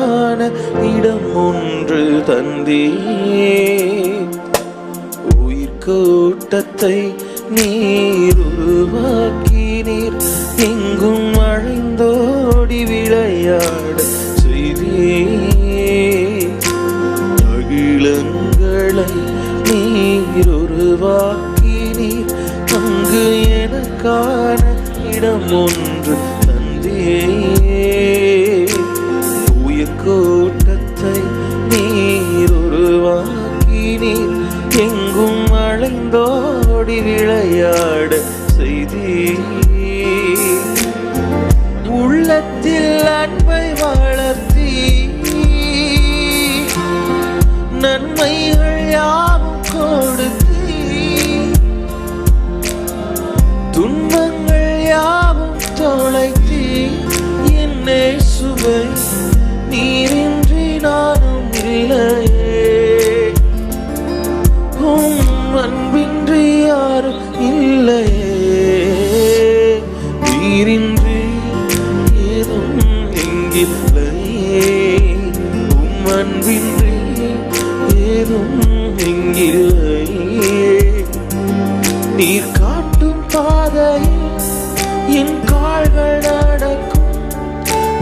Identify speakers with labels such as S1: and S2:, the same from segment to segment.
S1: காண இடம் ஒன்று தந்தே. உயிர்கூட்டத்தை நீர் உருவாக்கினீர், எங்கும் அழைந்தோடி விளையாட செய்தே. அகிலங்களை நீர் உருவாக்கினீர், அங்கு எனக்கான இடம் ஒன்று தந்தே. உயிர்கூட்டத்தை நீர் உருவாக்கினீர், எங்கும் அழைந்தோடி விளையாட செய்தே. உள்ளத்தில் அன்பை வளர்த்தி நன்மைகள் யாவும் கொடுத்தி, துன்பங்கள் யாவும் தொலைத்தி, என்னை சுவை நீரின்றி நானும் இல்லையே. அன்பின்றி யாரும் இல்லையே. நீரின்றி ஏதும் எங்கில்லையே. அன்பின்றி ஏதும் எங்கில்லையே. நீர் காட்டும் பாதையில் என் கால்கள் நடக்கும்,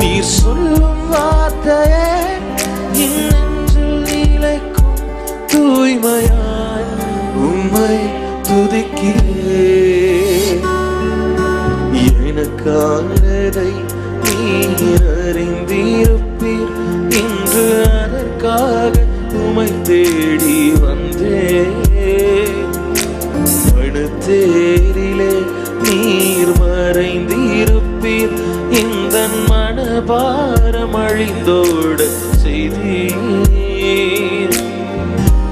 S1: நீர் சொல்லும் வார்த்தையே என் நெஞ்சில் நிலைக்கும். தூய்மையாய் உம்மை துதிக்கிறேன். எனக்கானதை நீர் அறிந்திருப்பீர், இன்று அதற்காக உம்மை தேடி வந்தேன். மனத்தேரிலே நீர் மறைந்திருப்பீர், இந்த மனபாரம் அழிந்தோட செய்தீர்.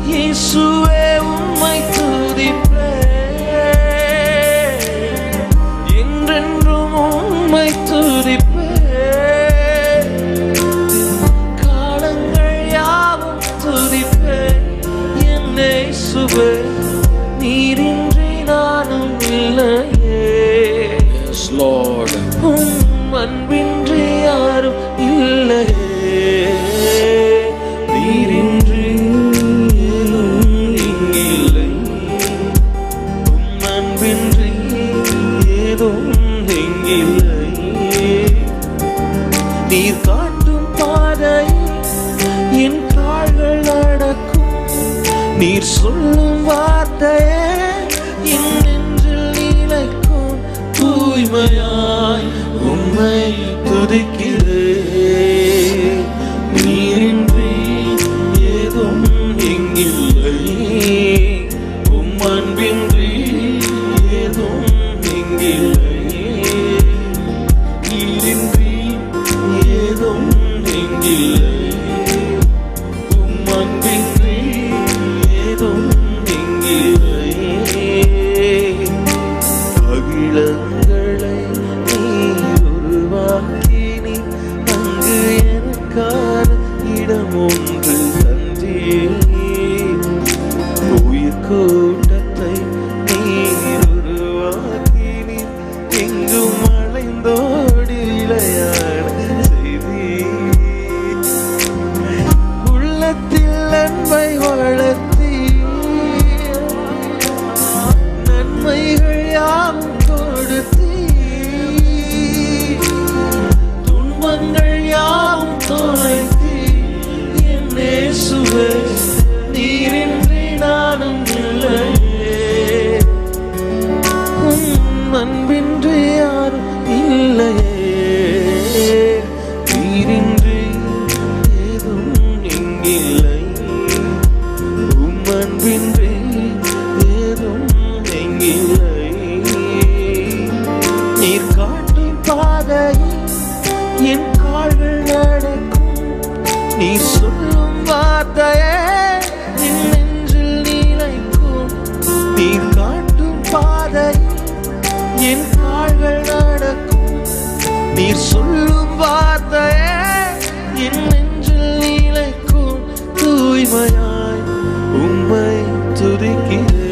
S1: இயேசுவே உம்மை துதிப்பேன், என்றென்றும் உம்மை துதிப்பேன். காலங்கள் யாவும் துதிப்பேன், என்னை இயேசுவே நீரின்றி நானும் இல்லையே.
S2: Yes, Lord.
S1: அன்பின்றி யாரும் இல்லையே. நீரின்றி ஏதும் இங்கில்லை, அன்பின்றி ஏதும் இங்கில்லையே. நீர் காட்டும் பாதையில் என் கால்கள் நடக்கும், நீர் சொல்லும் வார்த்தையே என் நெஞ்சில் நிலைக்கும். தூய்மையாய் உம்மை துதிக்கிறேன். நீரின்றி ஏதும் எங்கில்லை, அன்பின்றி ஏதும் எங்கில்லை. நீரின்றி ஏதும் எங்கில்லை, அன்பின்றி ஏதும் எங்கில்லை. அகிலங்களை நீர் உருவாக்கினீ, அங்கு எனக்கான இடம் ஒன்று தந்தே. உயிர்கூட்டத்தை நீர் உருவாக்கினீர், எங்கும் அலைந்தோடி விளையாட செய்தீர். உள்ளத்தில் அன்பை வளர்த்தி நன்மைகள் யாவும் கொடுத்தி, துன்பங்கள் யாவும் தொலைத்தி, என்னை இயேசுவே நீரின்றி நானும் இல்லையே. அன்பின்றி யாரும் இல்லையே. நீரின்றி ஏதும் எங்கில்லை, அன்பின்றி ஏதும் எங்கில்லை. நீர் காட்டும் பாதையில் என் கால்கள் நடக்கும், நீர் சொல்லும் வார்த்தையே என் நெஞ்சில் நிலைக்கும். நீர் காட்டும் பாதையில் என் கால்கள் நடக்கும், நீர் சொல்லும் வார்த்தையே என் நெஞ்சில் நிலைக்கும். தூய்மையாய் உம்மை துதிக்கிறேன்.